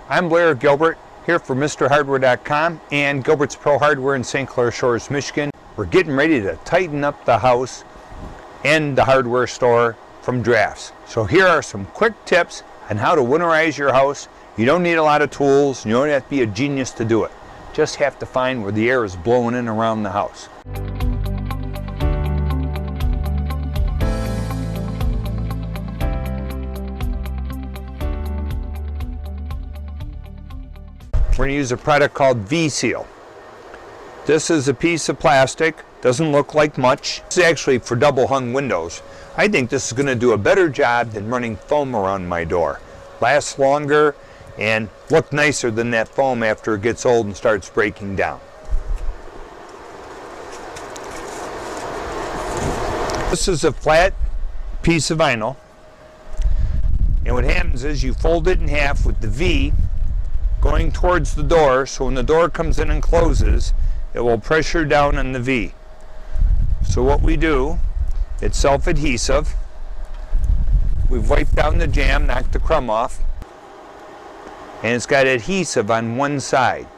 I'm Blair Gilbert here for MrHardware.com and Gilbert's Pro Hardware in St. Clair Shores, Michigan. We're getting ready to tighten up the house and the hardware store from drafts. So here are some quick tips on how to winterize your house. You don't need a lot of tools. You don't have to be a genius to do it. Just have to find where the air is blowing in around the house. We're going to use a product called V-Seal. This is a piece of plastic, doesn't look like much. This is actually for double hung windows. I think this is going to do a better job than running foam around my door. Lasts longer and look nicer than that foam after it gets old and starts breaking down. This is a flat piece of vinyl, and what happens is you fold it in half with the V going towards the door, so when the door comes in and closes, it will pressure down on the V. So what we do, it's self-adhesive. We've wiped down the jam, knocked the crumb off, and it's got adhesive on one side.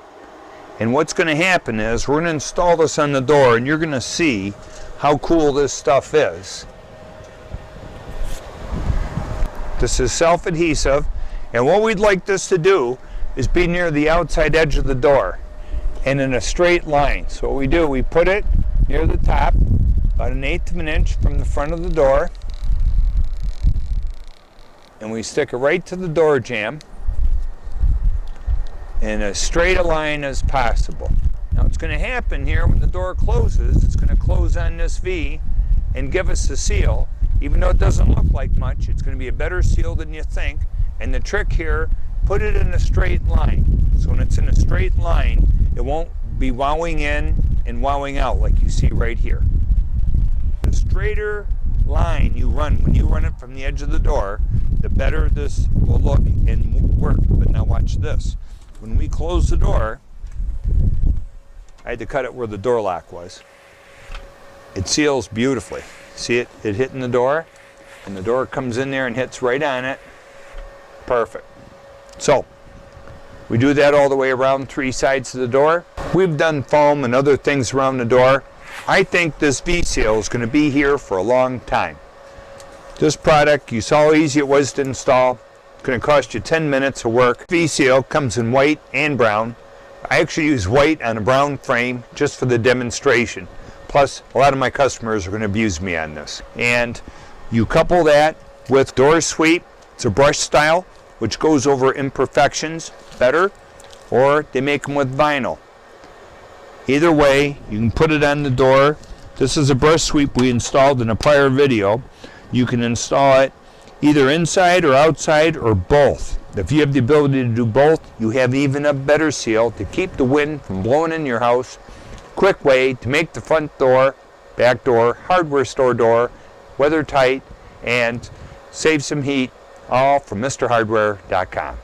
And what's going to happen is we're going to install this on the door, and you're going to see how cool this stuff is. This is self-adhesive, and what we'd like this to do is be near the outside edge of the door and in a straight line. So what we do, we put it near the top, about 1/8 of an inch from the front of the door, and we stick it right to the door jamb in as straight a line as possible. Now what's going to happen here when the door closes, it's going to close on this V and give us a seal. Even though it doesn't look like much, it's going to be a better seal than you think. And the trick here, put it in a straight line. So when it's in a straight line, it won't be wowing in and wowing out like you see right here. The straighter line you run, when you run it from the edge of the door, the better this will look and work. But now watch this. When we close the door, I had to cut it where the door lock was. It seals beautifully. See it hitting the door? And the door comes in there and hits right on it. Perfect. So, we do that all the way around 3 sides of the door. We've done foam and other things around the door. I think this V-Seal is going to be here for a long time. This product, you saw how easy it was to install. It's going to cost you 10 minutes of work. V-Seal comes in white and brown. I actually use white on a brown frame just for the demonstration. Plus, a lot of my customers are going to abuse me on this. And you couple that with door sweep. It's a brush style, which goes over imperfections better, or they make them with vinyl. Either way, you can put it on the door. This is a brush sweep we installed in a prior video. You can install it either inside or outside or both. If you have the ability to do both, you have even a better seal to keep the wind from blowing in your house. Quick way to make the front door, back door, hardware store door weather tight and save some heat, all from MrHardware.com.